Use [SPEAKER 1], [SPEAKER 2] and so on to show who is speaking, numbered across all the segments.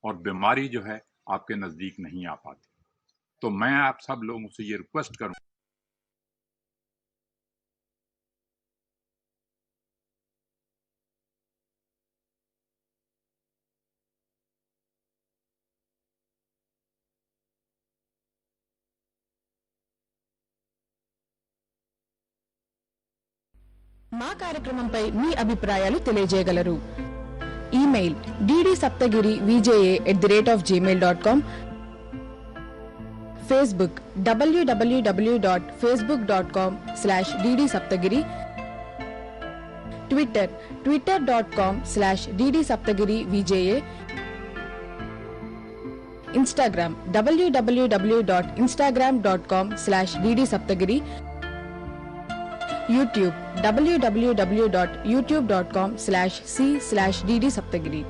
[SPEAKER 1] और बीमारी जो है आपके नजदीक नहीं आ पाती। तो मैं आप सब लोगों से ये रिक्वेस्ट करूं
[SPEAKER 2] మా కార్యక్రమంపై మీ అభిప్రాయాలు తెలియజేయగలరు. Email ddSaptagiri@gmail.com, Facebook www.facebook.com/ddsaptagiri, Twitter twitter.com/ddsaptagirivja, Instagram www.instagram.com/ddsaptagiri, YouTube www.youtube.com/c/ddsaptagiri.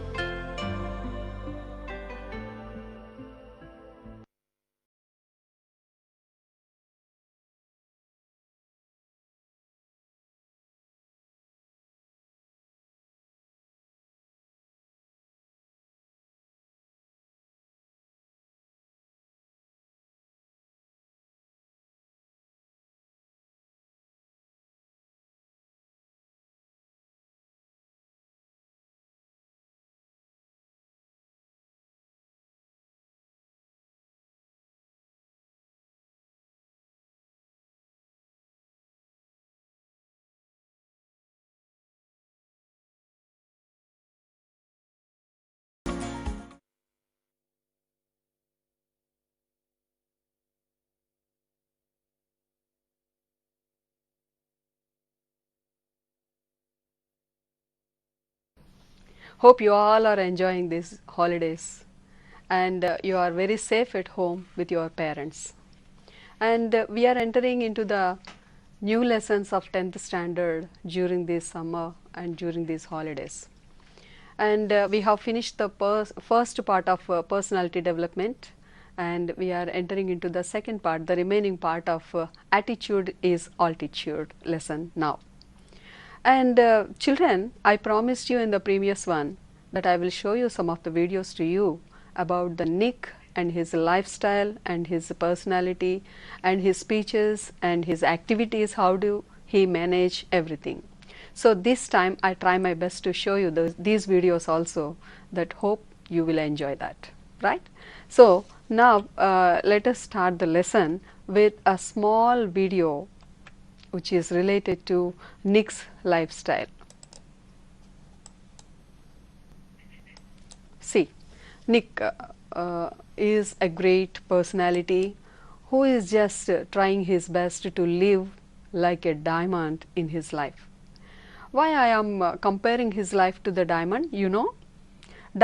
[SPEAKER 3] Hope you all are enjoying these holidays and you are very safe at home with your parents. And we are entering into the new lessons of 10th standard during this summer and during these holidays. And we have finished the first part of personality development, and we are entering into the second part, the remaining part of attitude is altitude lesson now. And children, I promised you in the previous one that I will show you some of the videos to you about the Nick and his lifestyle and his personality and his speeches and his activities, how do he manage everything. So this time I try my best to show you these videos also, that hope you will enjoy that, right? So now let us start the lesson with a small video which is related to Nick's lifestyle. See, Nick is a great personality who is just trying his best to live like a diamond in his life. Why I am comparing his life to the diamond? You know,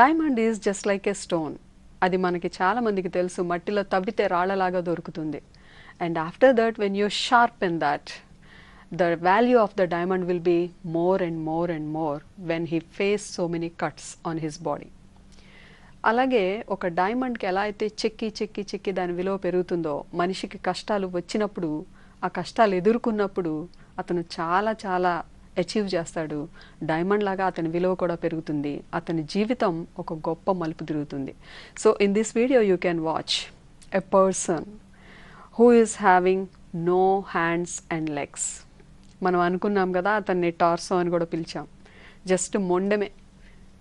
[SPEAKER 3] diamond is just like a stone. అది మనకి చాలా మందికి తెలుసు, మట్టిలో తవ్వితే రాళ్ళలాగా దొరుకుతుంది. And after that, when you sharpen that, the value of the diamond will be more and more and more when he faced so many cuts on his body. అలాగే ఒక డైమండ్కి ఎలా అయితే చెక్కి చెక్కి చెక్కి దాని విలువ పెరుగుతుందో, మనిషికి కష్టాలు వచ్చినప్పుడు, ఆ కష్టాలు ఎదుర్కొన్నప్పుడు అతను చాలా చాలా అచీవ్ చేస్తాడు. డైమండ్ లాగా అతని విలువ కూడా పెరుగుతుంది, అతని జీవితం ఒక గొప్ప మలుపు తిరుగుతుంది. So in this video you can watch a person who is having no hands and legs. మనం అనుకున్నాం కదా అతన్ని టార్సో అని కూడా పిలిచాం, జస్ట్ మొండమే.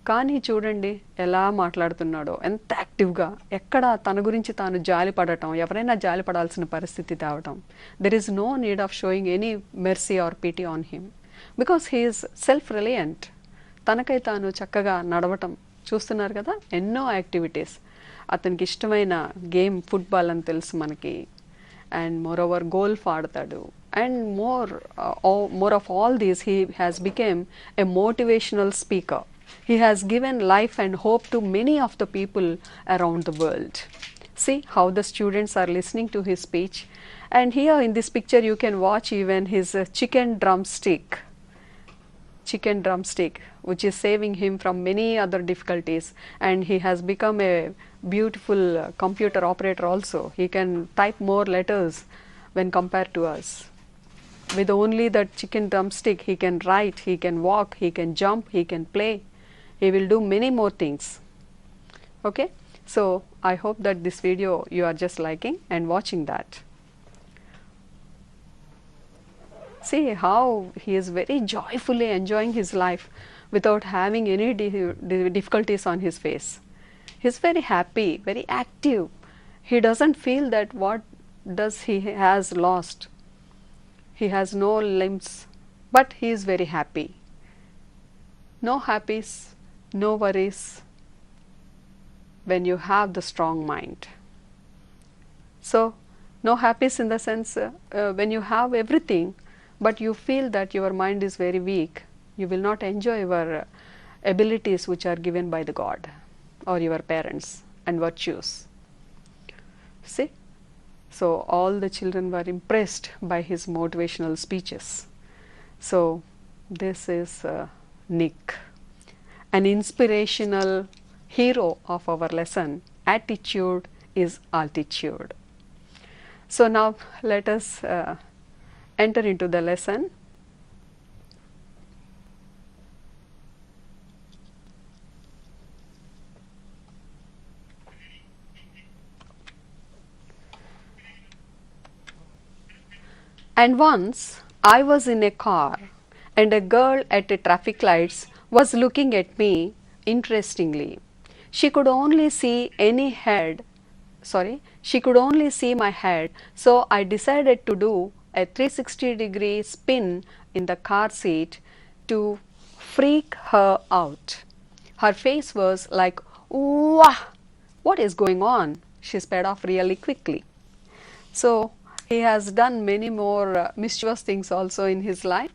[SPEAKER 3] కానీ చూడండి ఎలా మాట్లాడుతున్నాడో, ఎంత యాక్టివ్గా, ఎక్కడ తన గురించి తాను జాలి పడటం, ఎవరైనా జాలి పడాల్సిన పరిస్థితి తేవటం. There is no need of showing any mercy or pity on him, because he is self reliant. తనకై తాను చక్కగా నడవటం చూస్తున్నారు కదా, ఎన్నో యాక్టివిటీస్. అతనికి ఇష్టమైన గేమ్ ఫుట్బాల్ అని తెలుసు మనకి, అండ్ మోర్ ఓవర్ గోల్ఫ్ ఆడతాడు. And more of all these, he has become a motivational speaker. He has given life and hope to many of the people around the world. See how the students are listening to his speech. And here in this picture you can watch even his chicken drumstick, which is saving him from many other difficulties. And he has become a beautiful computer operator also. He can type more letters when compared to us. With only that chicken drumstick, he can write, he can walk, he can jump, he can play. He will do many more things. Okay. So I hope that this video you are just liking and watching that. See how he is very joyfully enjoying his life without having any difficulties on his face. He is very happy, very active. He doesn't feel that what does he has lost. He has no limbs, but he is very happy. No happies, no worries when you have the strong mind. So no happies in the sense when you have everything, but you feel that your mind is very weak, you will not enjoy your abilities which are given by the God or your parents and virtues. See? So all the children were impressed by his motivational speeches. So this is Nick, an inspirational hero of our lesson. Attitude is altitude. So now let us enter into the lesson. And once I was in a car and a girl at the traffic lights was looking at me interestingly. She could only see my head, so I decided to do a 360-degree spin in the car seat to freak her out. Her face was like, "Wah! What is going on?" She sped off really quickly. So he has done many more mischievous things also in his life,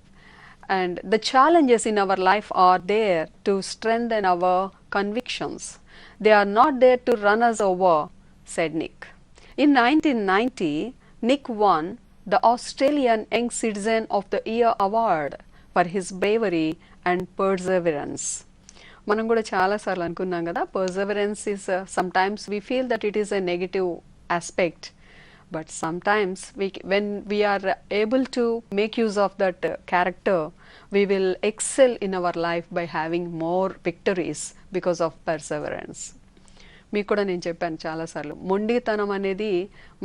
[SPEAKER 3] and the challenges in our life are there to strengthen our convictions. They are not there to run us over, said Nick. In 1990, Nick won the Australian Young Citizen of the Year award for his bravery and perseverance. మనం కూడా చాలాసార్లు అనుకున్నాం కదా, perseverance is sometimes we feel that it is a negative aspect, but sometimes when we are able to make use of that character, we will excel in our life by having more victories because of perseverance. మీకు కూడా నేను చెప్పాను చాలాసార్లు, మొండితనం అనేది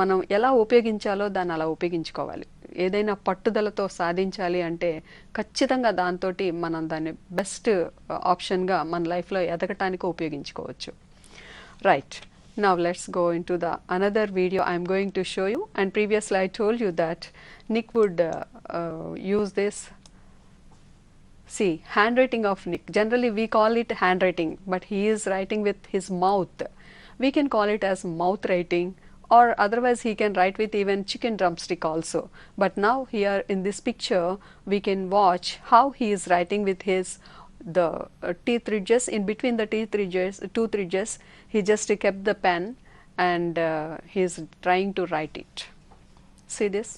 [SPEAKER 3] మనం ఎలా ఉపయోగించాలో దాన్ని అలా ఉపయోగించుకోవాలి. ఏదైనా పట్టుదలతో సాధించాలి అంటే ఖచ్చితంగా దాంతో మనం దాన్ని బెస్ట్ ఆప్షన్గా మన లైఫ్లో ఎదగటానికి ఉపయోగించుకోవచ్చు. Right, now let's go into the another video I am going to show you. And previously I told you that Nick would use this. See, handwriting of Nick, generally we call it handwriting, but he is writing with his mouth. We can call it as mouth writing, or otherwise he can write with even chicken drumstick also. But now here in this picture we can watch how he is writing with his the teeth ridges. In between the tooth ridges he just kept the pen and he is trying to write it. See this,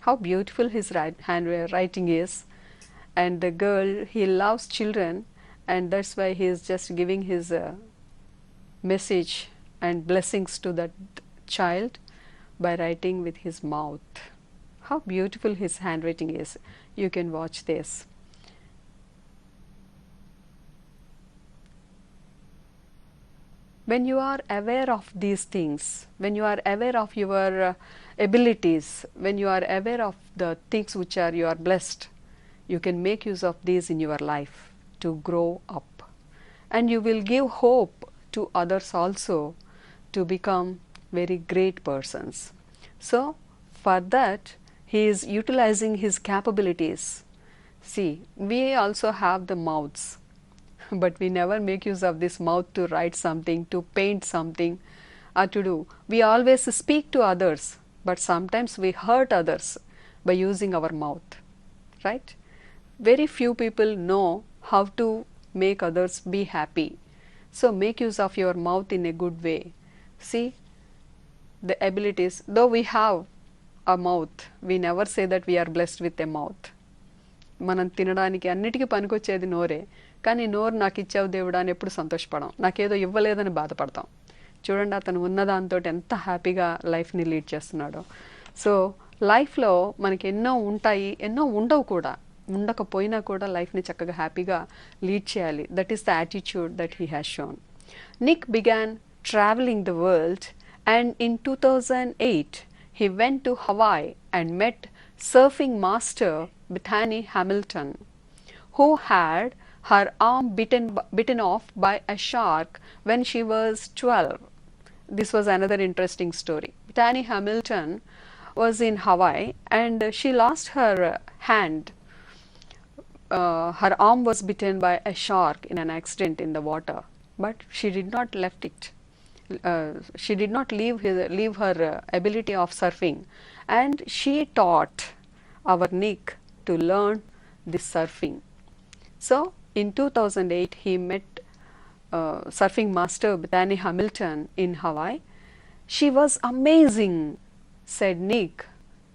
[SPEAKER 3] how beautiful his handwriting is. And the girl, he loves children, and that's why he is just giving his message and blessings to that child by writing with his mouth. How beautiful his handwriting is. You can watch this. When you are aware of these things, when you are aware of your abilities, when you are aware of the things which are you are blessed, you can make use of these in your life to grow up, and you will give hope to others also to become very great persons. So for that he is utilizing his capabilities. See, we also have the mouths, but we never make use of this mouth to write something, to paint something, or to do. We always speak to others, but sometimes we hurt others by using our mouth, right? Very few people know how to make others be happy. So make use of your mouth in a good way. See the abilities. Though we have a mouth, we never say that we are blessed with a mouth. మనం తినడానికి అన్నిటికీ పనికొచ్చేది నోరే, కానీ నోరు నాకు ఇచ్చావు దేవుడా అని ఎప్పుడు సంతోషపడం, నాకేదో ఇవ్వలేదని బాధపడతాం. చూడండి అతను ఉన్నదాంతో ఎంత హ్యాపీగా లైఫ్ని లీడ్ చేస్తున్నాడో. సో లైఫ్లో మనకి ఎన్నో ఉంటాయి, ఎన్నో ఉండవు కూడా, ఉండకపోయినా కూడా లైఫ్ని చక్కగా హ్యాపీగా లీడ్ చేయాలి. That is the attitude that he has shown. Nick began traveling the world, and in 2008 he went to Hawaii and met surfing master Bethany Hamilton, who had her arm bitten off by a shark when she was 12. This was another interesting story. Bethany Hamilton was in Hawaii and she lost her hand. Her arm was bitten by a shark in an accident in the water, but she did not left it. She did not leave her ability of surfing, and she taught our Nick to learn this surfing. So in 2008 he met surfing master Bethany Hamilton in Hawaii. She was amazing, said Nick.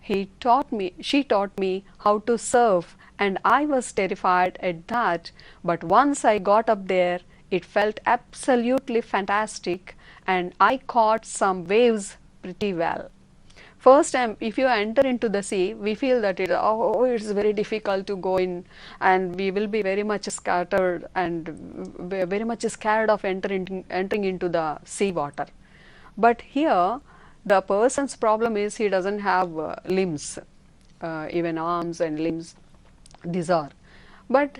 [SPEAKER 3] She taught me how to surf, and I was terrified at that, but once I got up there, it felt absolutely fantastic, and I caught some waves pretty well. First time, if you enter into the sea, we feel that it's very difficult to go in, and we will be very much scattered and very much scared of entering into the sea water. But here, the person's problem is he doesn't have limbs, even arms and limbs, these are. But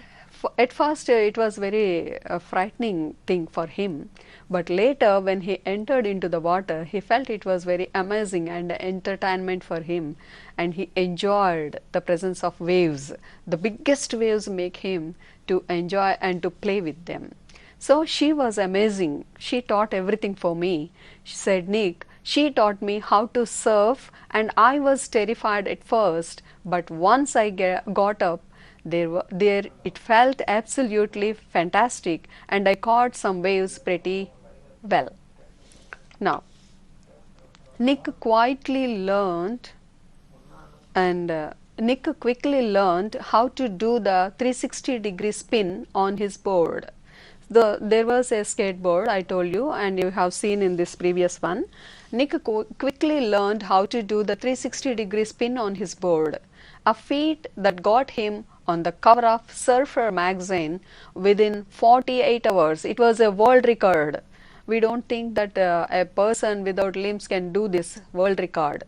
[SPEAKER 3] at first it was very frightening thing for him, but later when he entered into the water, he felt it was very amazing and entertainment for him, and he enjoyed the presence of waves. The biggest waves make him to enjoy and to play with them. So she was amazing. She taught everything for me. She said, Nick, she taught me how to surf, and I was terrified at first, but once I got up there, it felt absolutely fantastic, and I caught some waves pretty well. Now, Nick quietly learned Nick quickly learned how to do the 360-degree spin on his board. There was a skateboard, I told you, and you have seen in this previous one. Nick quickly learned how to do the 360-degree spin on his board, a feat that got him on the cover of Surfer magazine within 48 hours. It was a world record. We don't think that a person without limbs can do this world record.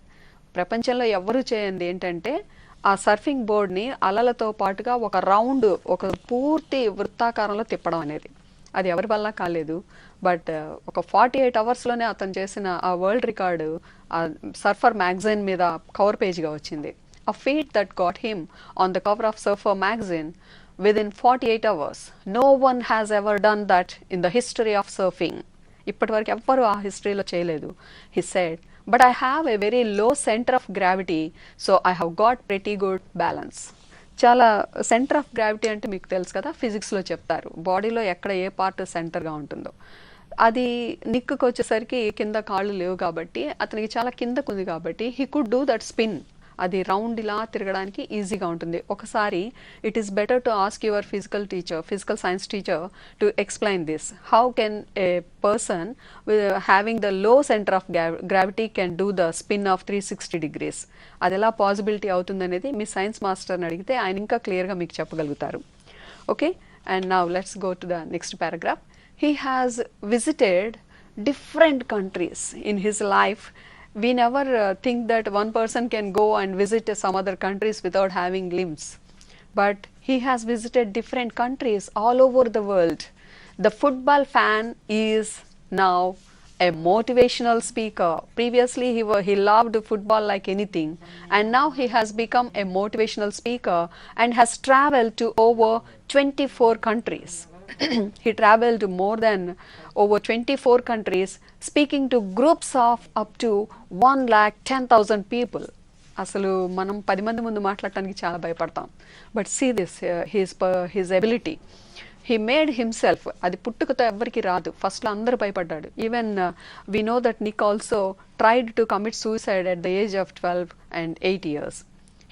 [SPEAKER 3] ప్రపంచంలో ఎవరు చేయండి ఏంటంటే ఆ surfing బోర్డ్ని అలలతో పాటుగా ఒక round, ఒక పూర్తి వృత్తాకారంలో తిప్పడం అనేది, అది ఎవరి వల్ల కాలేదు. బట్ ఒక 48 అవర్స్లోనే అతను చేసిన ఆ వరల్డ్ రికార్డు ఆ సర్ఫర్ మ్యాగజైన్ మీద కవర్ పేజ్గా వచ్చింది. A feat that got him on the cover of Surfer magazine within 48 hours. No one has ever done that in the history of surfing. ఇప్పటివరకు ఎవ్వరూ ఆ హిస్టరీలో చేయలేదు. He said, but I have a very low center of gravity, so I have got pretty good balance. చాలా centre of gravity అంటే మీకు తెలుసు కదా, ఫిజిక్స్లో చెప్తారు బాడీలో ఎక్కడ ఏ పార్ట్ సెంటర్గా ఉంటుందో. అది నిక్కు వచ్చేసరికి కింద కాళ్ళు లేవు కాబట్టి, అతనికి చాలా కిందకు ఉంది కాబట్టి he could do that spin. అది రౌండ్ ఇలా తిరగడానికి ఈజీగా ఉంటుంది. ఒకసారి it is better to ask your physical science teacher to explain this. How can a person having the low centre of gravity can do the spin of 360 degrees? అది ఎలా possibility అవుతుందనేది మీ science మాస్టర్ని అడిగితే ఆయన ఇంకా క్లియర్గా మీకు చెప్పగలుగుతారు. Okay, and now let's go to the next paragraph. He has visited different countries in his life. We never think that one person can go and visit some other countries without having limbs. But he has visited different countries all over the world. The football fan is now a motivational speaker. Previously he loved football like anything, and now he has become a motivational speaker and has traveled to over 24 countries. He traveled to more than over 24 countries, speaking to groups of up to 1,10,000 people. అసలు మనం 10 మంది ముందు మాట్లాడటానికి చాలా భయపడతాం. But see this his ability. He made himself. అది పుట్టుకతో ఎవరికి రాదు. ఫస్ట్లో అందరూ భయపడ్డాడు. Even we know that Nick also tried to commit suicide at the age of 12 and 8 years.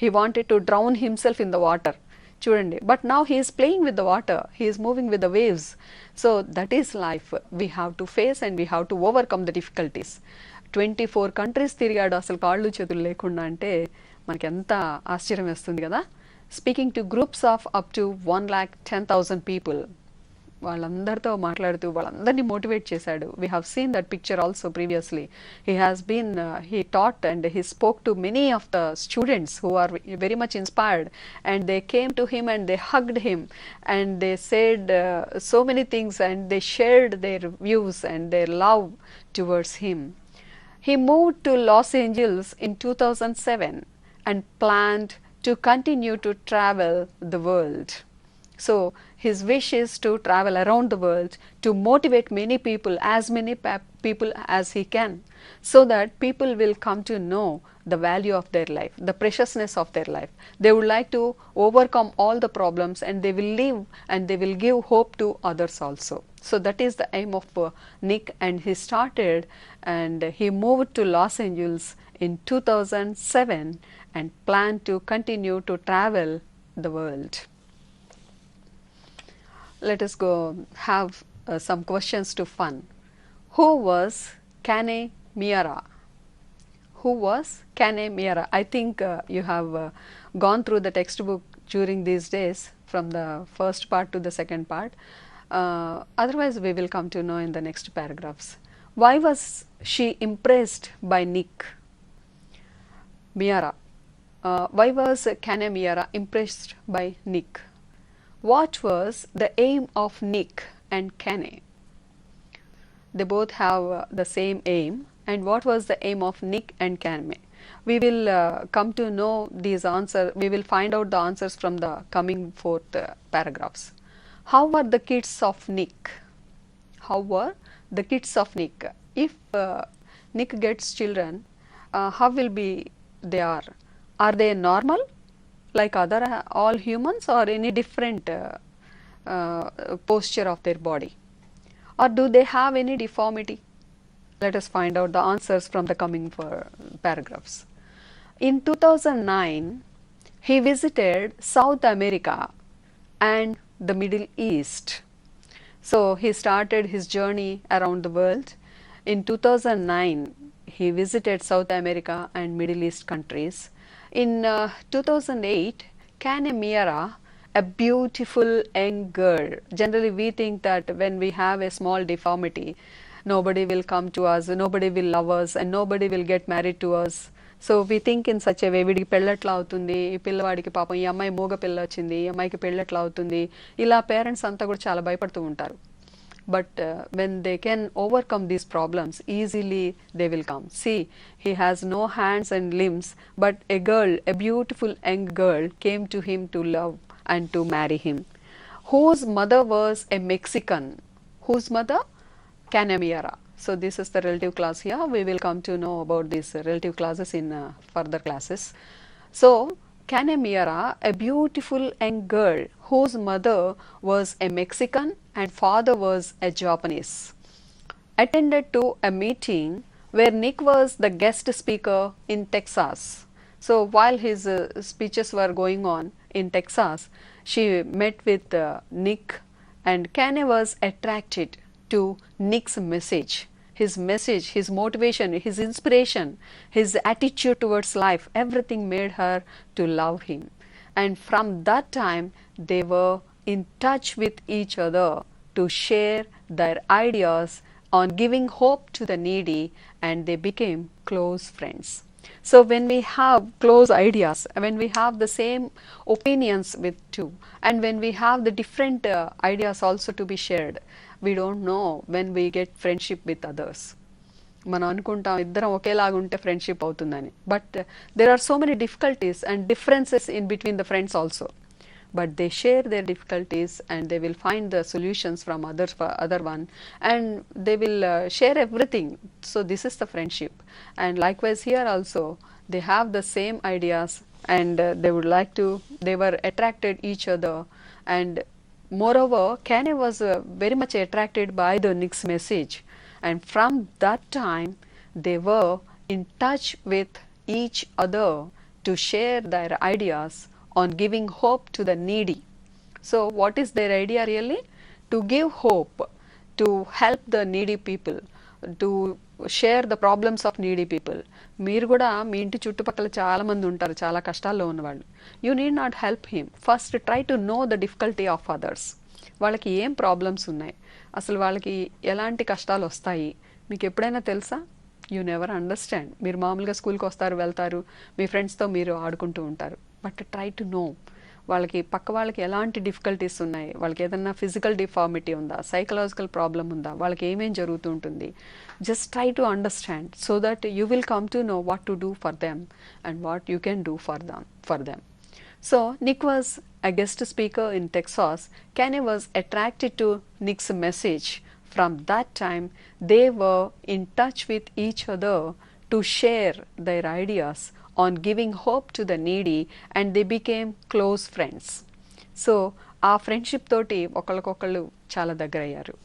[SPEAKER 3] He wanted to drown himself in the water. చూడండి, but now he is playing with the water, he is moving with the waves. So that is life. We have to face and we have to overcome the difficulties. 24 countries తిరిగాడు అసలు కాళ్ళు చేతులు లేకుండా అంటే మనకి ఎంత ఆశ్చర్యం వేస్తుంది కదా. Speaking to groups of up to 1,10,000 people. వాళ్ళందరితో మాట్లాడుతూ వాళ్ళందరినీ మోటివేట్ చేశాడు. We have seen that picture also previously. He has been he taught and he spoke to many of the students who are very much inspired, and they came to him and they hugged him and they said so many things, and they shared their views and their love towards him. He moved to Los Angeles in 2007 and planned to continue to travel the world. So his wish is to travel around the world to motivate many people, as many people as he can, so that people will come to know the value of their life, the preciousness of their life. They would like to overcome all the problems, and they will live and they will give hope to others also. So that is the aim of Nick, and he started and he moved to Los Angeles in 2007 and planned to continue to travel the world. Let us go have some questions to fun. Who was Kane Miara? Who was Kane Miara? I think you have gone through the textbook during these days from the first part to the second part. Otherwise we will come to know in the next paragraphs. Why was she impressed by Nick Miara? Why was Kane Miara impressed by Nick? What was the aim of Nick and Kane? They both have the same aim, and what was the aim of Nick and Kane? We will come to know these answers. We will find out the answers from the coming forth paragraphs. How were the kids of Nick? How were the kids of Nick? If Nick gets children, how will be they are? Are they normal like other all humans, or any different posture of their body, or do they have any deformity? Let us find out the answers from the coming paragraphs. In 2009 he visited South America and the Middle East. So he started his journey around the world. In 2009 he visited South America and Middle East countries. In 2008, Kane Miara, a beautiful young girl. Generally we think that when we have a small deformity, nobody will come to us, nobody will love us, and nobody will get married to us. So we think in such a way, వీడికి పెళ్ళెట్లా అవుతుంది, ఈ పిల్లవాడికి పాపం ఈ అమ్మాయి మూగ పిల్ల వచ్చింది, ఈ అమ్మాయికి పెళ్ళెట్లా అవుతుంది, ఇలా పేరెంట్స్ అంతా కూడా చాలా భయపడుతూ ఉంటారు. But when they can overcome these problems, easily they will come. See, he has no hands and limbs, but a girl, a beautiful young girl, came to him to love and to marry him, whose mother was a Mexican. Whose mother? Kane Miara. So this is the relative class here. We will come to know about these relative classes in further classes. So Kane Miara, a beautiful young girl whose mother was a Mexican and father was a Japanese, attended to a meeting where Nick was the guest speaker in Texas. So while his speeches were going on in Texas, she met with Nick, and Kane was attracted to Nick's message, his motivation, his inspiration, his attitude towards life. Everything made her to love him, and from that time they were in touch with each other to share their ideas on giving hope to the needy, and they became close friends. So when we have close ideas, when we have the same opinions with two, and when we have the different ideas also to be shared, we don't know when we get friendship with others. మనం అనుకుంటాం ఇద్దరం ఒకేలాగా ఉంటే friendship అవుతుందని, but there are so many difficulties and differences in between the friends also, but they share their difficulties and they will find the solutions from other one, and they will share everything. So this is the friendship. And likewise here also they have the same ideas, and they would like to, they were attracted each other, and moreover Kane was very much attracted by the Nick's message, and from that time they were in touch with each other to share their ideas on giving hope to the needy. So what is their idea really? To give hope, to help the needy people, to share the problems of needy people. మీరు కూడా మీ ఇంటి చుట్టుపక్కల చాలా మంది ఉంటారు చాలా కష్టాల్లో ఉన్నవాళ్ళు. You need not help him. First try to know the difficulty of others. వాళ్ళకి ఏం ప్రాబ్లమ్స్ ఉన్నాయి, అసలు వాళ్ళకి ఎలాంటి కష్టాలు వస్తాయి మీకు ఎప్పుడైనా తెలుసా? You never understand. మీరు మామూలుగా స్కూల్కి వస్తారు, వెళ్తారు, మీ ఫ్రెండ్స్తో మీరు ఆడుకుంటూ ఉంటారు. బట్ ట్రై టు నో వాళ్ళకి పక్క వాళ్ళకి ఎలాంటి డిఫికల్టీస్ ఉన్నాయి, వాళ్ళకి ఏదన్నా ఫిజికల్ డిఫార్మిటీ ఉందా, సైకలాజికల్ ప్రాబ్లం ఉందా, వాళ్ళకి ఏమేం జరుగుతూ ఉంటుంది. Just try to understand so that you will come to know what to do for them and what you can do for them. So Nick was a guest speaker in Texas. Kanye was attracted to Nick's message. From that time, they were in touch with each other to share their ideas on giving hope to the needy, and they became close friends. So ఆ friendship తోటి ఒకళ్ళకొకళ్ళు చాలా దగ్గర అయ్యారు.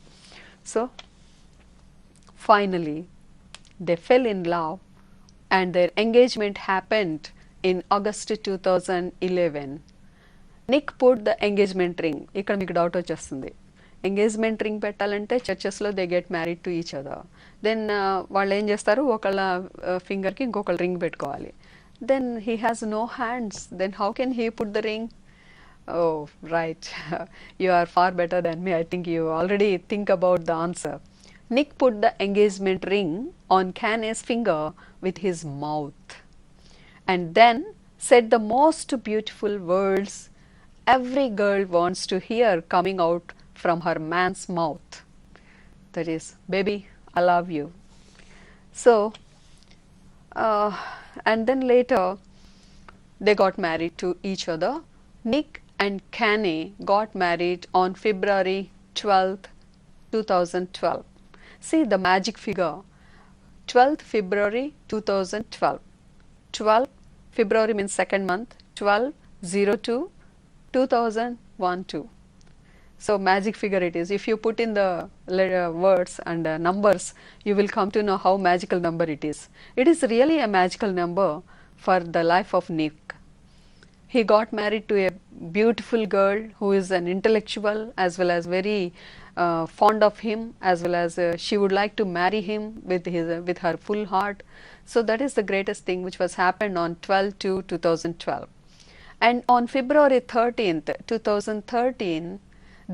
[SPEAKER 3] So finally they fell in love and their engagement happened in August 2011. Nick put the engagement ring. ఇక్కడ మీకు doubt వచ్చేస్తుంది, engagement ring పెట్టాలంటే చర్చెస్లో they get married to each other. Then వాళ్ళు ఏం చేస్తారు, ఒకళ్ళ ఫింగర్కి ఇంకొకళ్ళు రింగ్ పెట్టుకోవాలి. Then he has no hands, then how can he put the ring? Oh, right. You are far better than me. I think you already think about the answer. Nick put the engagement ring on Kanye's finger with his mouth and then said the most beautiful words every girl wants to hear coming out from her man's mouth. That is, baby, I love you. So, and then later they got married to each other. Nick and Kanye got married on February 12th, 2012. See the magic figure, 12th February 2012. 12 February means second month, 12/02 2012. So magic figure it is. If you put in the words and numbers, you will come to know how magical number it is. It is really a magical number for the life of Nick. He got married to a beautiful girl who is an intellectual as well as very fond of him, as well as she would like to marry him with her full heart. So that is the greatest thing which was happened on 12/2/2012. And on February 13th, 2013,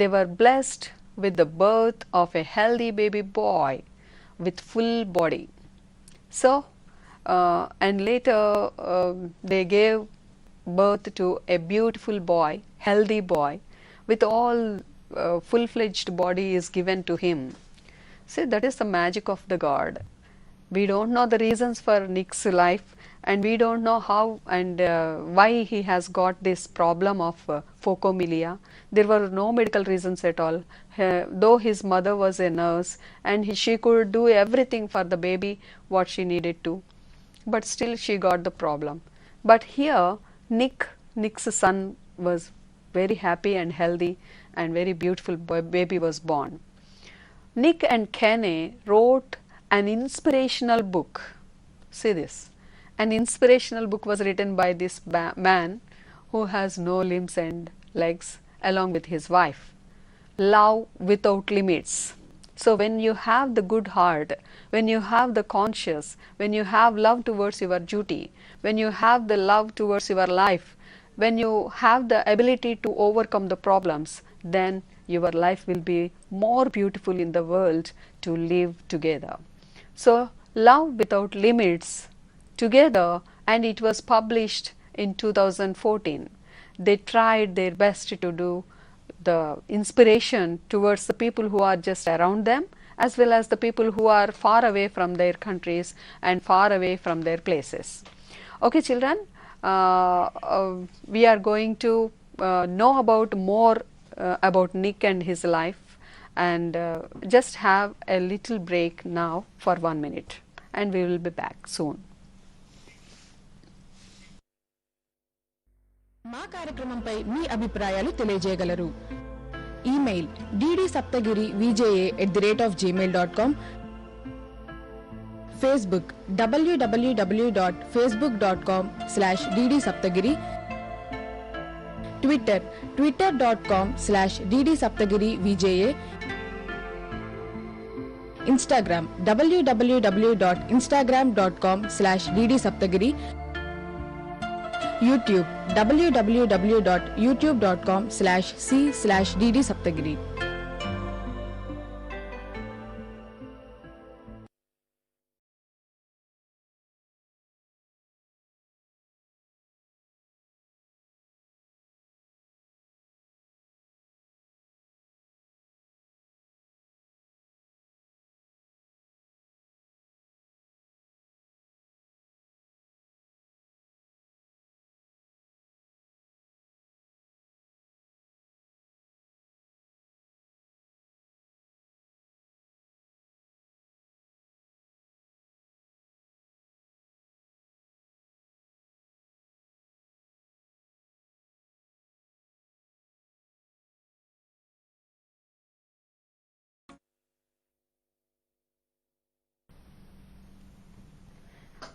[SPEAKER 3] they were blessed with the birth of a healthy baby boy with full body. So, and later they gave birth to a beautiful boy, healthy boy, with all full-fledged body is given to him. See, that is the magic of the God. We don't know the reasons for Nick's life, and we don't know how and why he has got this problem of phocomelia. There were no medical reasons at all. Though his mother was a nurse and she could do everything for the baby what she needed to, but still she got the problem. But here Nick's son was very happy and healthy, and very beautiful baby was born. Nick and Kanye wrote an inspirational book. See this. An inspirational book was written by this man who has no limbs and legs, along with his wife. Love without limits. So when you have the good heart, when you have the conscience, when you have love towards your duty, when you have the love towards your life, when you have the ability to overcome the problems, then your life will be more beautiful in the world to live together. So Love Without Limits together, and it was published in 2014. They tried their best to do the inspiration towards the people who are just around them, as well as the people who are far away from their countries and far away from their places. Okay children, we are going to know about more about Nick and his life, and just have a little break now for 1 minute, and we will be back soon.
[SPEAKER 2] మా కార్యక్రమంపై మీ అభిప్రాయాలు తెలియజేయగలరు. Email ddSaptagiri@gmail.com, Facebook www.facebook.com/ddsaptagiri, Twitter twitter.com/ddsaptagiri-VJA, Instagram www.instagram.com/ddsaptagiri, YouTube www.youtube.com/c/ddsaptagiri.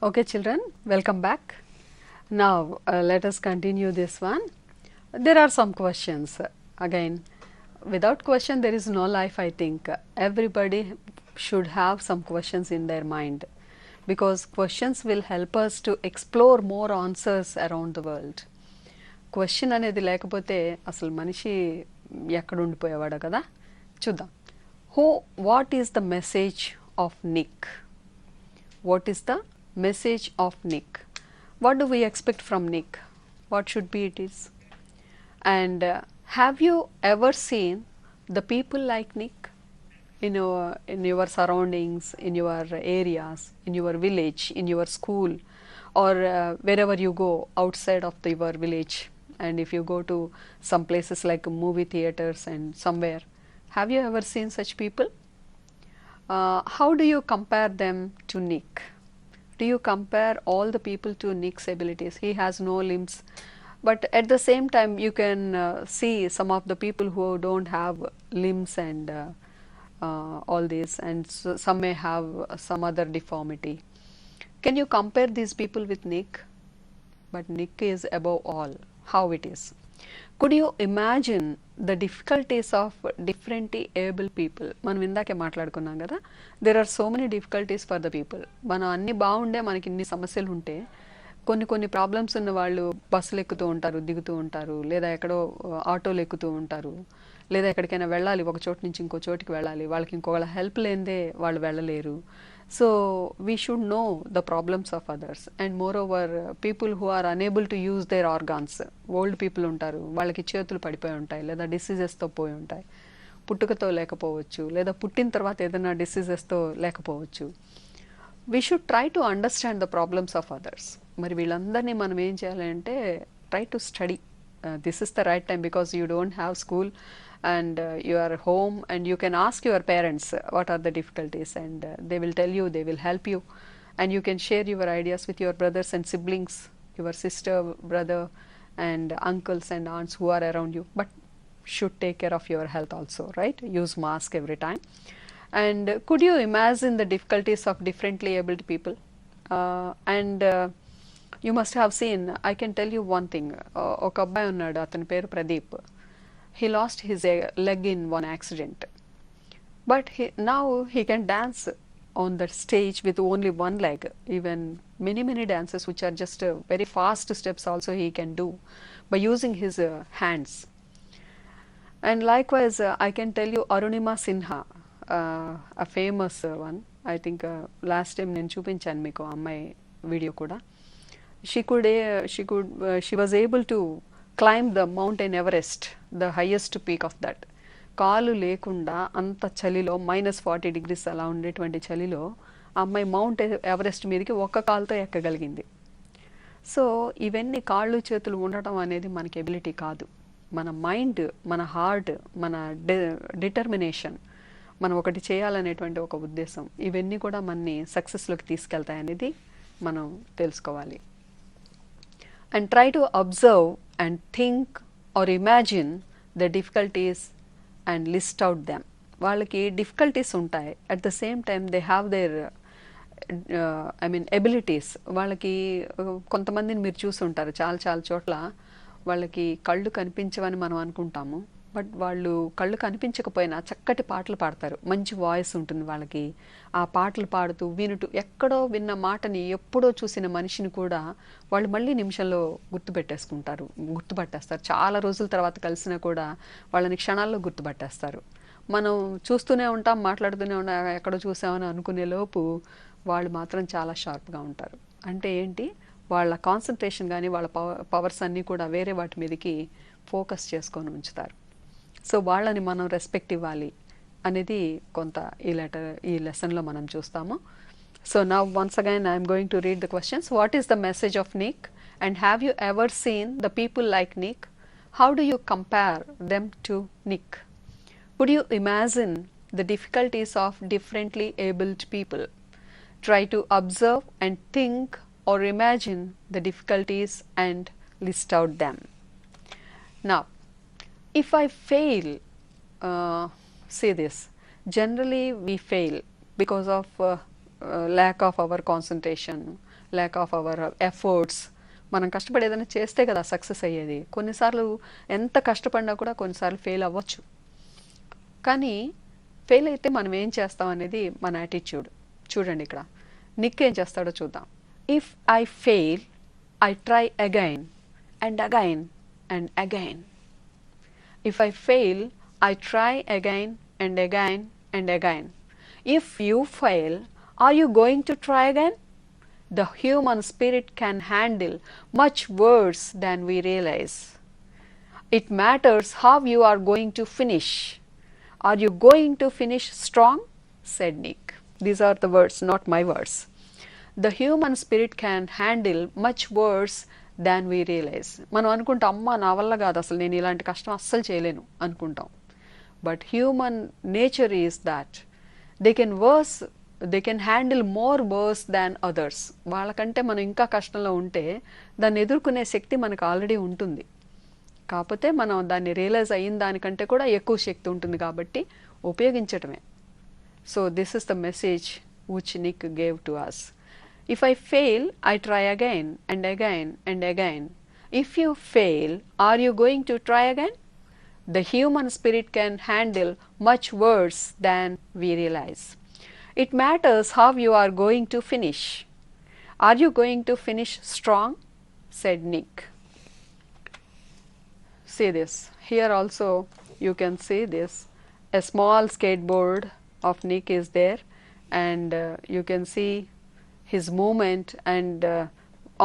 [SPEAKER 3] Okay, children, welcome back. Now, let us continue this one. There are some questions. Again, without question, there is no life, I think. Everybody should have some questions in their mind because questions will help us to explore more answers around the world. Question అనేది లేకపోతే అసలు మనిషి ఎక్కడ ఉండిపోయేవాడో కదా. చూద్దాం. What is the message of Nick? What is the message of Nick? What do we expect from Nick? What should be it is? And have you ever seen the people like Nick in your surroundings, in your areas, in your village, in your school, or wherever you go outside of your village? And if you go to some places like movie theaters and somewhere, have you ever seen such people? How do you compare them to Nick? Do you compare all the people to Nick's abilities? He has no limbs, but at the same time you can see some of the people who don't have limbs and all this, and so some may have some other deformity. Can you compare these people with Nick? But Nick is above all. How it is? Could you imagine the difficulties of differently able people? మనం ఇందాకే మాట్లాడుకున్నాం కదా, there are so many difficulties for the people. మనం అన్ని బాగుండే మనకి ఇన్ని సమస్యలు ఉంటే కొన్ని ప్రాబ్లమ్స్ ఉన్న వాళ్ళు బస్సులు ఎక్కుతూ ఉంటారు, దిగుతూ ఉంటారు, లేదా ఎక్కడో ఆటోలు ఎక్కుతూ ఉంటారు, లేదా ఎక్కడికైనా వెళ్ళాలి, ఒక చోటు నుంచి ఇంకో చోటుకి వెళ్ళాలి, వాళ్ళకి ఇంకొకళ్ళ హెల్ప్ లేనిదే వాళ్ళు వెళ్ళలేరు. So we should know the problems of others. And moreover people who are unable to use their organs, old people ఉంటారు, వాళ్ళకి చేతులు పడిపోయి ఉంటాయి, లేదా డిసీజెస్తో పోయి ఉంటాయి, పుట్టుకతో లేకపోవచ్చు, లేదా పుట్టిన తర్వాత ఏదైనా డిసీజెస్తో లేకపోవచ్చు. We should try to understand the problems of others. మరి వీళ్ళందరినీ మనం ఏం చేయాలంటే try to study. This is the right time because you don't have school and you are home, and you can ask your parents what are the difficulties, and they will tell you, they will help you, and you can share your ideas with your brothers and siblings, your sister, brother, and uncles and aunts who are around you, but should take care of your health also, right? Use mask every time. And could you imagine the difficulties of differently abled people? And you must have seen, I can tell you one thing. ఒక అబ్బాయి ఉన్నాడు, అతని పేరు Pradeep. He lost his leg in one accident, but now he can dance on the stage with only one leg. Even many dances which are just very fast steps also he can do by using his hands. And likewise, I can tell you Arunima Sinha, a famous one. I think last time నేను చూపించాను మీకు అమ్మాయి video కూడా. She was able to climb the mountain Everest, the highest peak of that. కాలు లేకుండా అంత చలిలో -40 degrees అలా ఉండేటువంటి చలిలో ఆ అమ్మాయి మౌంట్ ఎవరెస్ట్ మీదకి ఒక్క కాలుతో ఎక్కగలిగింది. సో ఇవన్నీ కాళ్ళు చేతులు ఉండటం అనేది మనకి ఎబిలిటీ కాదు. మన మైండ్, మన హార్ట్, మన డిటర్మినేషన్, మనం ఒకటి చేయాలనేటువంటి ఒక ఉద్దేశం, ఇవన్నీ కూడా మనని సక్సెస్లోకి తీసుకెళ్తాయనేది మనం తెలుసుకోవాలి. And try to observe and think or imagine the difficulties and list out them. వాళ్ళకి డిఫికల్టీస్ ఉంటాయి, at the same time they have their abilities. వాళ్ళకి కొంతమందిని మీరు చూస్తుంటారు చాలా చోట్ల వాళ్ళకి కళ్ళు కనిపించవని మనం అనుకుంటాము, బట్ వాళ్ళు కళ్ళు కనిపించకపోయినా చక్కటి పాటలు పాడతారు, మంచి వాయిస్ ఉంటుంది వాళ్ళకి. ఆ పాటలు పాడుతూ వినుటూ ఎక్కడో విన్న మాటని ఎప్పుడో చూసిన మనిషిని కూడా వాళ్ళు మళ్ళీ నిమిషంలో గుర్తుపట్టేస్తారు. చాలా రోజుల తర్వాత కలిసినా కూడా వాళ్ళని క్షణాల్లో గుర్తుపట్టేస్తారు. మనం చూస్తూనే ఉంటాం, మాట్లాడుతూనే ఉంటాం, ఎక్కడో చూసామని అనుకునే లోపు వాళ్ళు మాత్రం చాలా షార్ప్గా ఉంటారు. అంటే ఏంటి, వాళ్ళ కాన్సన్ట్రేషన్ కానీ వాళ్ళ పవర్స్ అన్నీ కూడా వేరే వాటి మీదకి ఫోకస్ చేసుకొని ఉంచుతారు. సో వాళ్ళని మనం రెస్పెక్ట్ ఇవ్వాలి అనేది కొంత ఈ లెసన్లో మనం చూస్తాము. So now once again I'm going to read the questions. What is the message of Nick? And have you ever seen the people like Nick? How do you compare them to Nick? Could you imagine the difficulties of differently abled people? Try to observe and think or imagine the difficulties and list out them. Now, if I fail, say this, generally we fail because of lack of our concentration, lack of our efforts. మనం కష్టపడి ఏదైనా చేస్తే కదా success అయ్యేది. కొన్నిసార్లు ఎంత కష్టపడినా కూడా కొన్నిసార్లు ఫెయిల్ అవ్వచ్చు. కానీ ఫెయిల్ అయితే మనం ఏం చేస్తాం అనేది మన యాటిట్యూడ్. చూడండి ఇక్కడ నిక్ ఏం చేస్తాడో చూద్దాం. If I fail I try again and again and again. If I fail I try again and again and again. If you fail are you going to try again? The human spirit can handle much worse than we realize. It matters how you are going to finish. Are you going to finish strong? Said Nick. These are the words, not my words. The human spirit can handle much worse than we realize. మనం అనుకుంటాం అమ్మా నా వల్ల కాదు అసలు నేను ఇలాంటి కష్టం అస్సలు చేయలేను అనుకుంటాం. But human nature is that they can handle more worse than others. వాళ్ళకంటే మనం ఇంకా కష్టంలో ఉంటే దాన్ని ఎదుర్కొనే శక్తి మనకు ఆల్రెడీ ఉంటుంది. కాకపోతే మనం దాన్ని రియలైజ్ అయిన దానికంటే కూడా ఎక్కువ శక్తి ఉంటుంది కాబట్టి ఉపయోగించటమే. So this is the message which Nick gave to us. If I fail, I try again and again and again. If you fail, are you going to try again? The human spirit can handle much worse than we realize. It matters how you are going to finish. Are you going to finish strong? Said Nick. See this. Here also you can see this. A small skateboard of Nick is there, and you can see his movement, and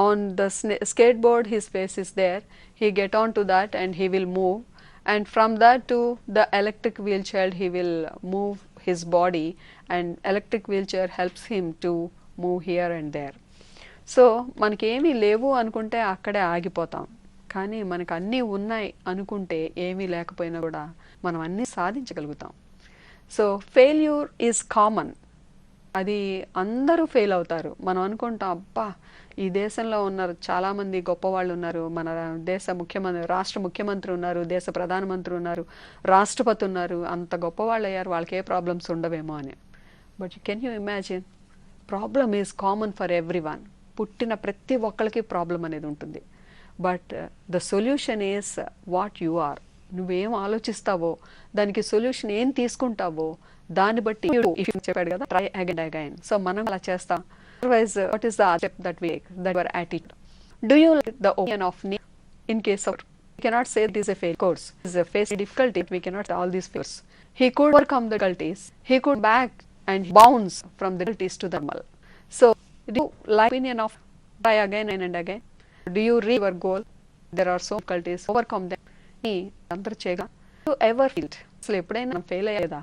[SPEAKER 3] on the skateboard his face is there. He get onto that and he will move, and from that to the electric wheelchair he will move his body, and electric wheelchair helps him to move here and there. So మనకి ఏమీ లేవు అనుకుంటే అక్కడే ఆగిపోతాం. కానీ మనకు అన్నీ ఉన్నాయి అనుకుంటే ఏమీ లేకపోయినా కూడా మనం అన్నీ సాధించగలుగుతాం. So failure is common. అది అందరూ ఫెయిల్ అవుతారు. మనం అనుకుంటాం అబ్బా ఈ దేశంలో ఉన్నారు చాలామంది గొప్పవాళ్ళు ఉన్నారు, మన దేశ ముఖ్యమంత్రి రాష్ట్ర ముఖ్యమంత్రి ఉన్నారు, దేశ ప్రధానమంత్రి ఉన్నారు, రాష్ట్రపతి ఉన్నారు, అంత గొప్పవాళ్ళు అయ్యారు, వాళ్ళకి ఏ ప్రాబ్లమ్స్ ఉండవేమో అని. But can you imagine, problem is common for every one. పుట్టిన ప్రతి ఒక్కరికి ప్రాబ్లం అనేది ఉంటుంది. But the solution is what you are. నువ్వేం ఆలోచిస్తావో దానికి సొల్యూషన్ ఏం తీసుకుంటావో దాన్ని బట్టి చెప్పాడు కదా, ట్రై అగైన్ అగైన్. సో మనం అలా చేస్తాం. Otherwise, what is the step that we take? That our attitude. Do you like the opinion of Nick? In case of, we cannot say this is a failure course. This is a face difficulty. We cannot say all these failures. He could overcome the difficulties. He could back and bounce from the difficulties to the normal. So, do you like opinion of try again and again? Do you reach your goal? There are so many difficulties. Overcome them. Ni antar chega. Do you ever feel? అసలు ఎప్పుడైనా fail అయ్యేదా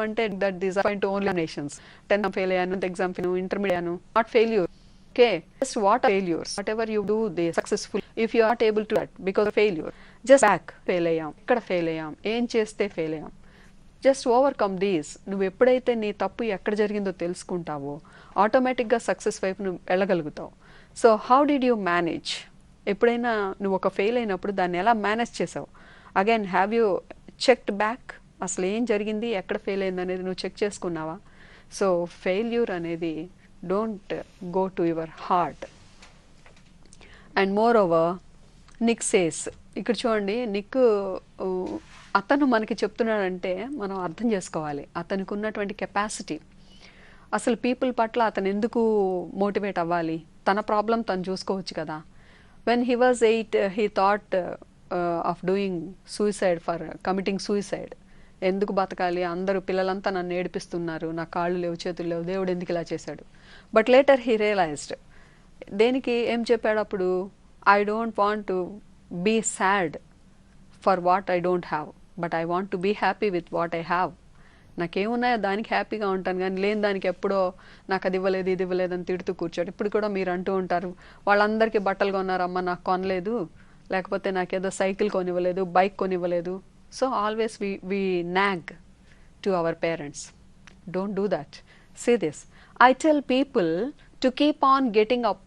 [SPEAKER 3] అంటే that these are only nations. 10th fail అయ్యాను, exam fail, intermediate అయ్యాను, not failure. Okay, just what are failures? Whatever you do they successful. If you are able to that because failure, just back fail అయ్యాం, ఇక్కడ fail అయ్యాం, ఏం చేస్తే fail అయ్యాం, just overcome these. నువ్వు ఎప్పుడైతే నీ తప్పు ఎక్కడ జరిగిందో తెలుసుకుంటావో ఆటోమేటిక్గా సక్సెస్ వైపు నువ్వు వెళ్ళగలుగుతావు. So how did you manage? ఎప్పుడైనా నువ్వు ఒక ఫెయిల్ అయినప్పుడు దాన్ని ఎలా మేనేజ్ చేసావు? Again have you checked back? అసలు ఏం జరిగింది, ఎక్కడ ఫెయిల్ అయింది అనేది నువ్వు చెక్ చేసుకున్నావా? సో ఫెయిల్యూర్ అనేది don't go to your heart. And more over Nick says, ఇక్కడ చూడండి నిక్ అతను మనకి చెప్తున్నాడంటే మనం అర్థం చేసుకోవాలి అతనికి ఉన్నటువంటి కెపాసిటీ. అసలు పీపుల్ పట్ల అతను ఎందుకు మోటివేట్ అవ్వాలి? తన ప్రాబ్లం తను చూసుకోవచ్చు కదా. When he was 8 he thought of doing suicide, for committing suicide. ఎందుకు బతకాలి, అందరూ పిల్లలంతా నన్ను ఏడిపిస్తున్నారు, నా కాళ్ళు లేవు చేతులు లేవు, దేవుడు ఎందుకు ఇలా చేశాడు. బట్ లేటర్ హీ రియలైజ్డ్, దేనికి ఏం చెప్పాడు అప్పుడు, I don't want to be sad for what I don't have, but I want to be happy with what I have. నాకేమున్నాయో దానికి హ్యాపీగా ఉంటాను, కానీ లేని దానికి ఎప్పుడో నాకు అది ఇవ్వలేదు ఇది ఇవ్వలేదు అని తిడుతూ కూర్చోడు. ఇప్పుడు కూడా మీరు అంటూ ఉంటారు, వాళ్ళందరికీ బట్టలు కొన్నారమ్మా నాకు కొనలేదు, లేకపోతే నాకేదో సైకిల్ కొనివ్వలేదు, బైక్ కొనివ్వలేదు. So always we nag to our parents. Don't do that. See this. I tell people to keep on getting up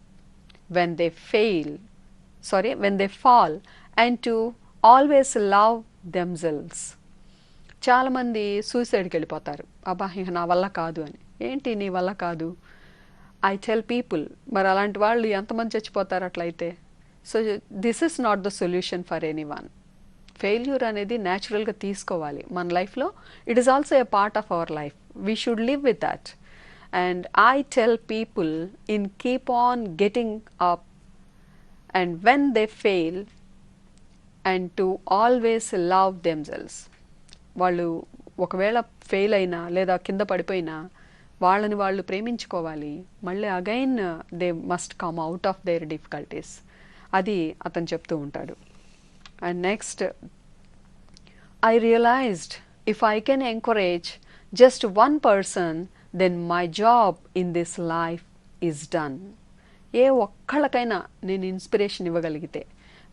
[SPEAKER 3] when they when they fall, and to always love themselves. చాలా మంది సూసైడ్కి వెళ్ళిపోతారు, అబ్బా ఇక నా వల్ల కాదు అని. ఏంటి నీ వల్ల కాదు? ఐ టెల్ పీపుల్, మరి అలాంటి వాళ్ళు ఎంతమంది చచ్చిపోతారు అట్లయితే? So this is not the solution for any one. Failure అనేది న్యాచురల్గా తీసుకోవాలి మన లైఫ్లో. It is also a part of our life. We should live with that. And I tell people in keep on getting up, and when they fail, and to always love themselves. వాళ్ళు ఒకవేళ fail అయినా లేదా కింద పడిపోయినా వాళ్ళని వాళ్ళు ప్రేమించుకోవాలి. మళ్ళీ again they must come out of their difficulties. అది అతను చెప్తూ ఉంటాడు. And next, I realised if I can encourage just one person then my job in this life is done. ఏ ఒక్కళ్ళకైనా నేను ఇన్స్పిరేషన్ ఇవ్వగలిగితే,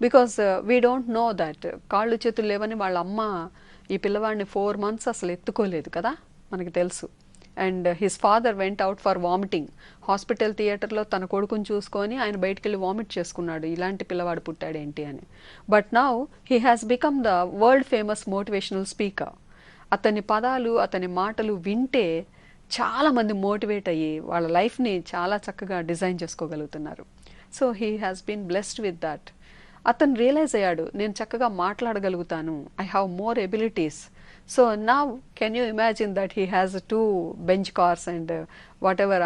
[SPEAKER 3] because we don't know that కాళ్ళు చేతులు లేవని వాళ్ళ అమ్మ ఈ పిల్లవాడిని 4 months అసలు ఎత్తుకోలేదు కదా, మనకి తెలుసు. And his father went out for vomiting. Hospital థియేటర్లో తన కొడుకుని చూసుకొని ఆయన బయటికి వెళ్ళి వామిట్ చేసుకున్నాడు, ఇలాంటి పిల్లవాడు పుట్టాడేంటి అని. But now he has become the world famous motivational speaker. అతని పదాలు, అతని మాటలు వింటే చాలామంది మోటివేట్ అయ్యి వాళ్ళ లైఫ్ని చాలా చక్కగా డిజైన్ చేసుకోగలుగుతున్నారు. So he has been blessed with that. అతను రియలైజ్ అయ్యాడు, నేను చక్కగా మాట్లాడగలుగుతాను, I have more abilities. So now can you imagine that he has 2 bench cars and whatever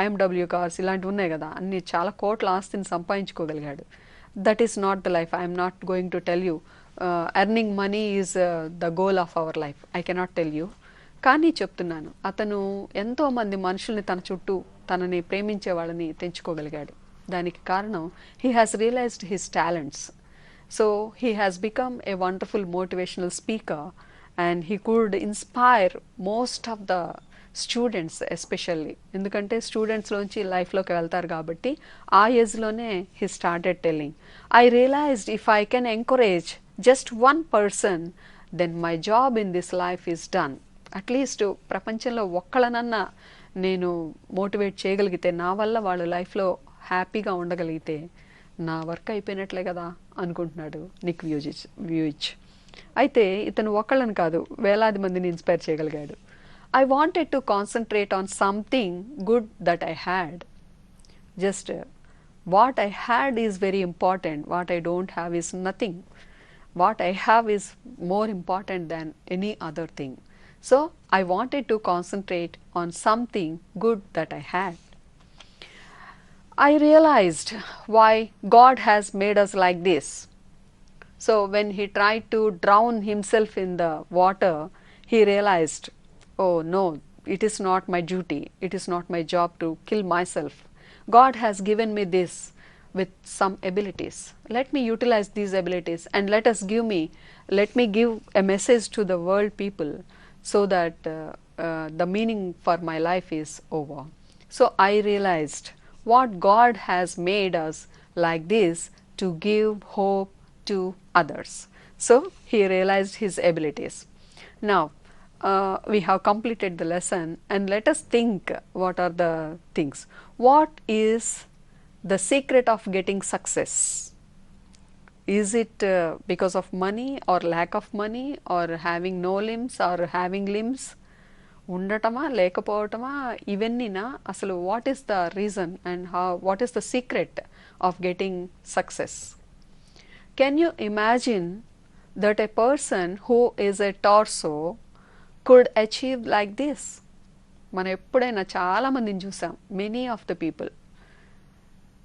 [SPEAKER 3] IMW cars ఇలాంటివి ఉన్నాయి కదా, అన్ని చాలా కోట్ల ఆస్తిని సంపాదించుకోగలిగాడు. That is not the life. I'm not going to tell you earning money is the goal of our life. I cannot tell you. కానీ చెప్తున్నాను, అతను ఎంతోమంది మనుషుల్ని తన చుట్టూ తనని ప్రేమించే వాళ్ళని తెంచుకోగలిగాడు. దానికి కారణం he has realised his talents. So he has become a wonderful motivational speaker and he could inspire most of the students especially. ఎందుకంటే స్టూడెంట్స్లోంచి లైఫ్లోకి వెళ్తారు కాబట్టి ఆ ఏజ్లోనే he started telling, I realised if I can encourage just one person then my job in this life is done. At least ప్రపంచంలో ఒక్కళ్ళనన్నా నేను మోటివేట్ చేయగలిగితే, నా వల్ల వాళ్ళ లైఫ్లో హ్యాపీగా ఉండగలిగితే నా వర్క్ అయిపోయినట్లే కదా అనుకుంటున్నాడు నిక్ వ్యూయిచ్. అయితే ఇతను ఒక్కళ్ళని కాదు, వేలాది మందిని ఇన్స్పైర్ చేయగలిగాడు. I wanted to concentrate on something good that I had. Just what I had is very important, what I don't have is nothing. What I have is more important than any other thing. So I wanted to concentrate on something good that I had. I realized why God has made us like this. So when he tried to drown himself in the water, he realized, oh no, it is not my duty, it is not my job to kill myself. God has given me this with some abilities. Let me utilize these abilities and let me give a message to the world people, so that the meaning for my life is over. So I realized what God has made us like this to give hope to others. So he realized his abilities. Now we have completed the lesson, and let us think what are the things. What is the secret of getting success? Is it because of money or lack of money or having no limbs or having limbs? ఉండటమా లేకపోవటమా ఇవన్నీనా? అసలు what is the reason and what is the secret of getting success? Can you imagine that a person who is a torso could achieve like this? మనం ఎప్పుడైనా చాలామందిని చూసాం, many of the people.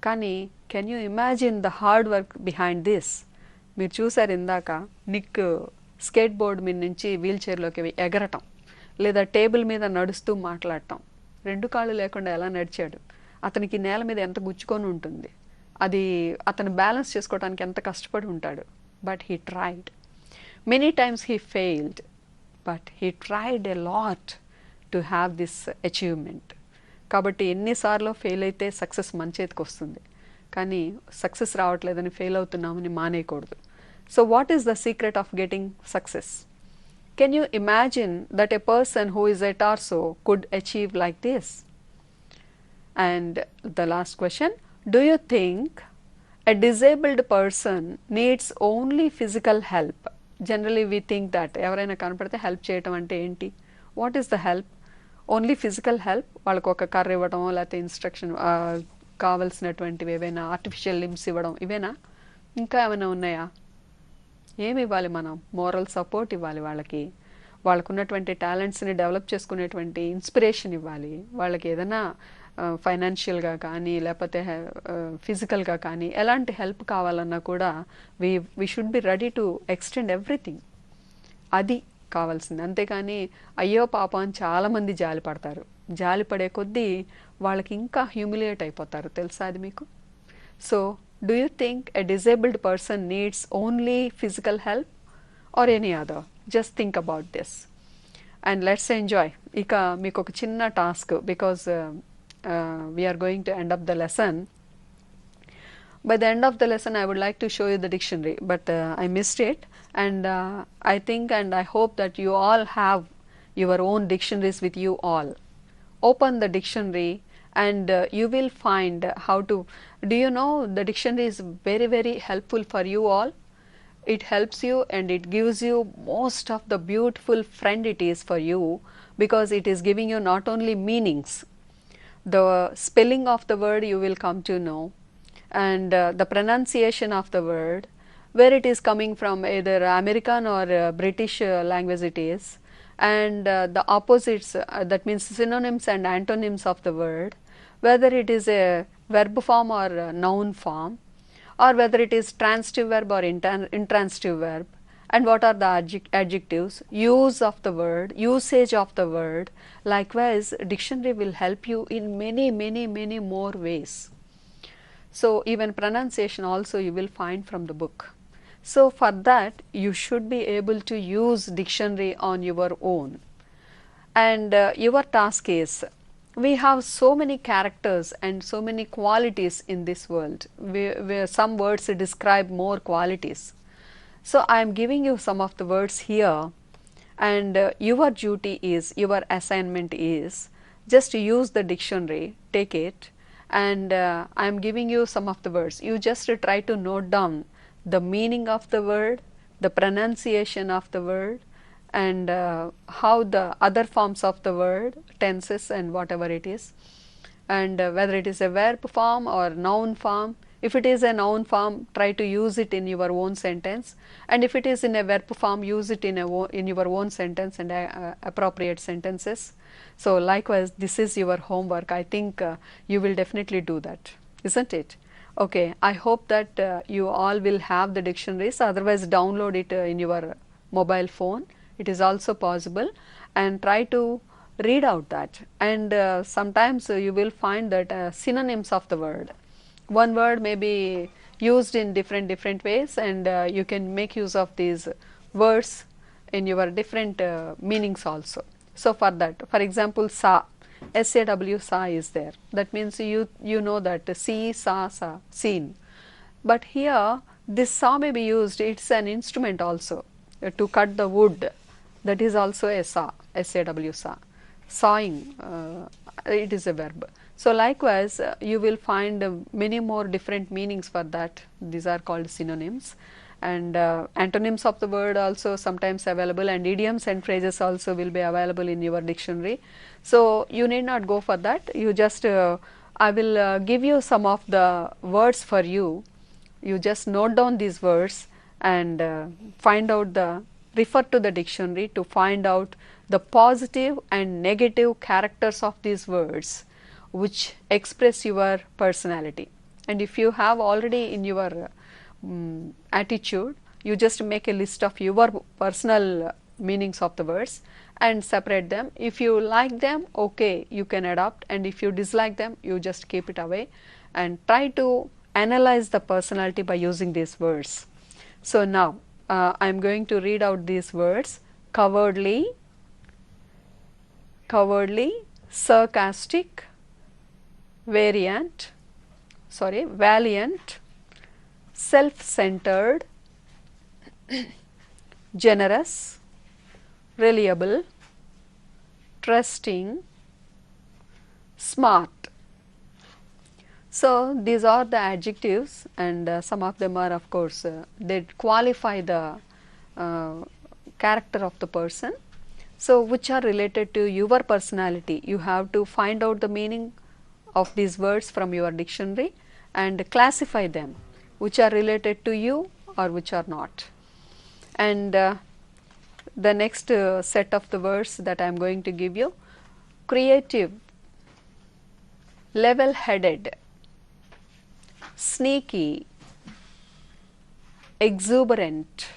[SPEAKER 3] కానీ can you imagine the hard work behind this? మీరు చూసారు ఇందాక Nick skate board మీద నుంచి వీల్ చైర్లోకి ఎగరటం, లేదా టేబుల్ మీద నడుస్తూ మాట్లాడటం. 2 కాళ్ళు లేకుండా ఎలా నడిచాడు? అతనికి నేల మీద ఎంత గుచ్చుకొని ఉంటుంది, అది అతను బ్యాలెన్స్ చేసుకోవడానికి ఎంత కష్టపడి ఉంటాడు. But he tried. Many times he failed, but he tried a lot to have this achievement. కాబట్టి ఎన్నిసార్లు ఫెయిల్ అయితే సక్సెస్ మన చేతికి వస్తుంది, కానీ సక్సెస్ రావట్లేదని ఫెయిల్ అవుతున్నామని మానేయకూడదు. So what is the secret of getting success? Can you imagine that a person who is a torso could achieve like this? And the last question, do you think a disabled person needs only physical help? Generally we think that ఎవరైనా కనపడితే help చేయటం అంటే ఏంటి? What is the help? Only physical help, వాళ్ళకు ఒక కర్ర ఇవ్వడం లేకపోతే ఇన్స్ట్రక్షన్ కావలసినటువంటివి ఏవైనా ఆర్టిఫిషియల్ లిమ్స్ ఇవ్వడం, ఇవేనా? ఇంకా ఏమైనా ఉన్నాయా? ఏమి ఇవ్వాలి మనం? మోరల్ సపోర్ట్ ఇవ్వాలి వాళ్ళకి, వాళ్ళకు ఉన్నటువంటి టాలెంట్స్ని డెవలప్ చేసుకునేటువంటి ఇన్స్పిరేషన్ ఇవ్వాలి, వాళ్ళకి ఏదైనా ఫైనాన్షియల్గా కానీ లేకపోతే ఫిజికల్గా కానీ ఎలాంటి హెల్ప్ కావాలన్నా కూడా we should be ready to extend everything. అది కావాల్సింది. అంతేకాని అయ్యో పాపం అని చాలామంది జాలి పడతారు. జాలి పడే కొద్దీ వాళ్ళకి ఇంకా హ్యూమిలియేట్ అయిపోతారు. తెలుసా అది మీకు? So do you think a disabled person needs only physical help or any other? Just think about this and let's enjoy. ఇక మీకు ఒక చిన్న task, because we are going to end up the lesson. By the end of the lesson, I would like to show you the dictionary, but I missed it, and I think and I hope that you all have your own dictionaries with you all. Open the dictionary and you will find how to. Do you know the dictionary is very, very helpful for you all? It helps you and it gives you most of the beautiful friend it is for you, because it is giving you not only meanings, the spelling of the word you will come to know, and the pronunciation of the word, where it is coming from, either American or British language it is, and the opposites, that means synonyms and antonyms of the word, whether it is a verb form or a noun form, or whether it is transitive verb or intransitive verb, and what are the adjectives, use of the word, usage of the word. Likewise, dictionary will help you in many, many, many more ways. So even pronunciation also you will find from the book. So for that you should be able to use dictionary on your own. And your task is, we have so many characters and so many qualities in this world, where some words describe more qualities. So I am giving you some of the words here, and your duty is, your assignment is, just to use the dictionary, take it, and I am giving you some of the words. You just try to note down the meaning of the word, the pronunciation of the word, and how the other forms of the word, tenses and whatever it is, and whether it is a verb form or noun form. If it is a noun form, try to use it in your own sentence, and if it is in a verb form, use it in your own sentence and appropriate sentences. So likewise, this is your homework. I think you will definitely do that, isn't it? Okay, I hope that you all will have the dictionaries, otherwise download it in your mobile phone. It is also possible, and try to read out that, and sometimes you will find that synonyms of the word. One word may be used in different ways, and you can make use of these words in your different meanings also. So for that, for example, sa, SAW, sa is there. That means you know that see, sa, seen. But here this saw may be used, it's an instrument also to cut the wood. That is also a saw, SAW, saw. Sawing, it is a verb. So likewise, you will find many more different meanings for that. These are called synonyms, and antonyms of the word also sometimes available, and idioms and phrases also will be available in your dictionary. So you need not go for that. You just I will give you some of the words for you. You just note down these words and find out refer to the dictionary to find out the positive and negative characters of these words which express your personality. And if you have already in your attitude, you just make a list of your personal meanings of the words and separate them. If you like them, okay, you can adopt, and if you dislike them, you just keep it away and try to analyze the personality by using these words. So now I am going to read out these words: cowardly, sarcastic, valiant, self-centered, generous, reliable, trusting, smart. So these are the adjectives, and some of them are, of course, they qualify the character of the person. So, which are related to your personality. You have to find out the meaning of these words from your dictionary and classify them, which are related to you or which are not. And the next set of the words that I am going to give you: creative, level-headed, sneaky, exuberant,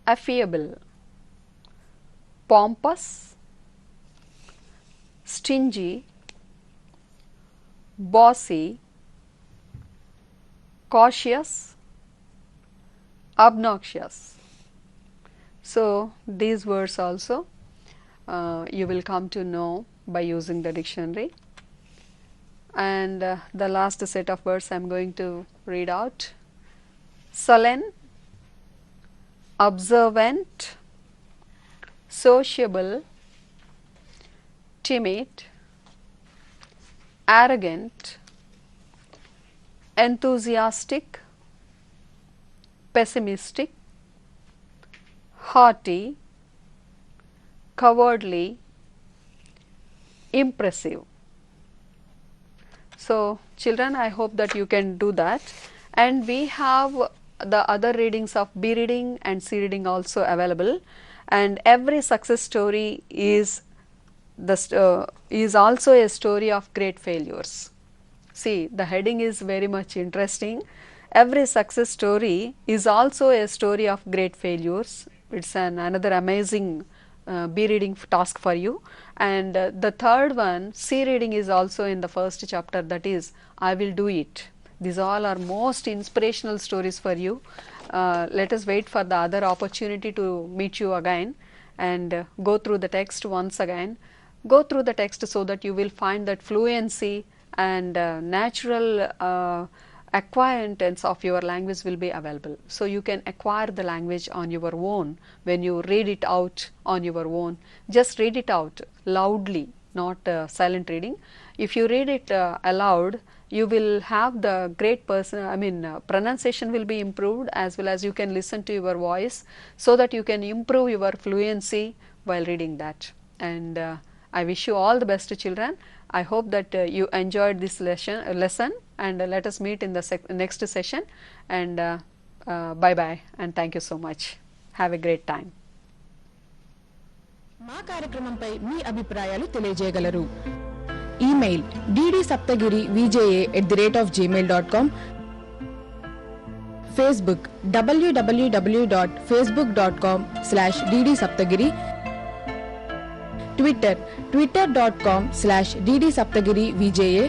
[SPEAKER 3] affable, pompous, stingy, bossy, cautious, obnoxious. So, these words also you will come to know by using the dictionary. And the last set of words I am going to read out: sullen, observant, sociable, timid, arrogant, enthusiastic, pessimistic, haughty, cowardly, impressive. So, children, I hope that you can do that, and we have the other readings of B reading and C reading also available, and every success story is also a story of great failures. See, the heading is very much interesting. Every success story is also a story of great failures. It's another amazing B reading task for you. And the third one, C reading, is also in the first chapter, that is I Will Do It. These all are most inspirational stories for you. Let us wait for the other opportunity to meet you again and go through the text once again. Go through the text so that you will find that fluency and natural acquaintance of your language will be available. So, you can acquire the language on your own when you read it out on your own. Just read it out loudly, not silent reading. If you read it aloud, you will have the great pronunciation will be improved, as well as you can listen to your voice so that you can improve your fluency while reading that. And I wish you all the best, children. I hope that you enjoyed this lesson, and let us meet in the next session, and bye bye and thank you so much. Have a great time.
[SPEAKER 2] మా కార్యక్రమంపై మీ అభిప్రాయాలు తెలియజేయగలరు. Email ddSaptagiri@gmail.com, Facebook www.facebook.com/ddsaptagiri, Twitter twitter.com/ddsaptagiri-VJA,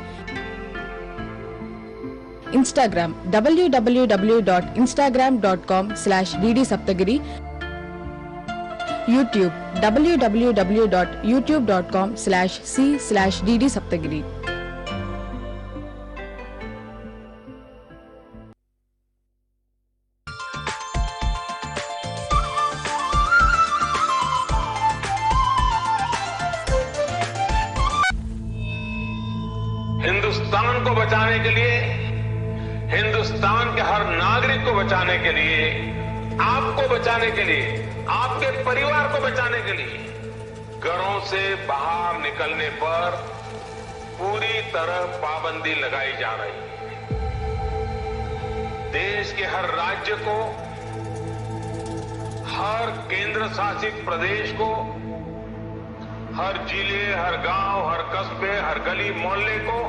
[SPEAKER 2] Instagram www.instagram.com/ddsaptagiri, YouTube www.youtube.com/c/ddsaptagiri.
[SPEAKER 4] Hindustan को बचाने के लिए, हिंदुस्तान के हर नागरिक को बचाने के लिए, आपको बचाने के लिए, आपके परिवार को बचाने के लिए घरों से बाहर निकलने पर पूरी तरह पाबंदी लगाई जा रही है। देश के हर राज्य को, हर केंद्र शासित प्रदेश को, हर जिले, हर गांव, हर कस्बे, हर गली मोहल्ले को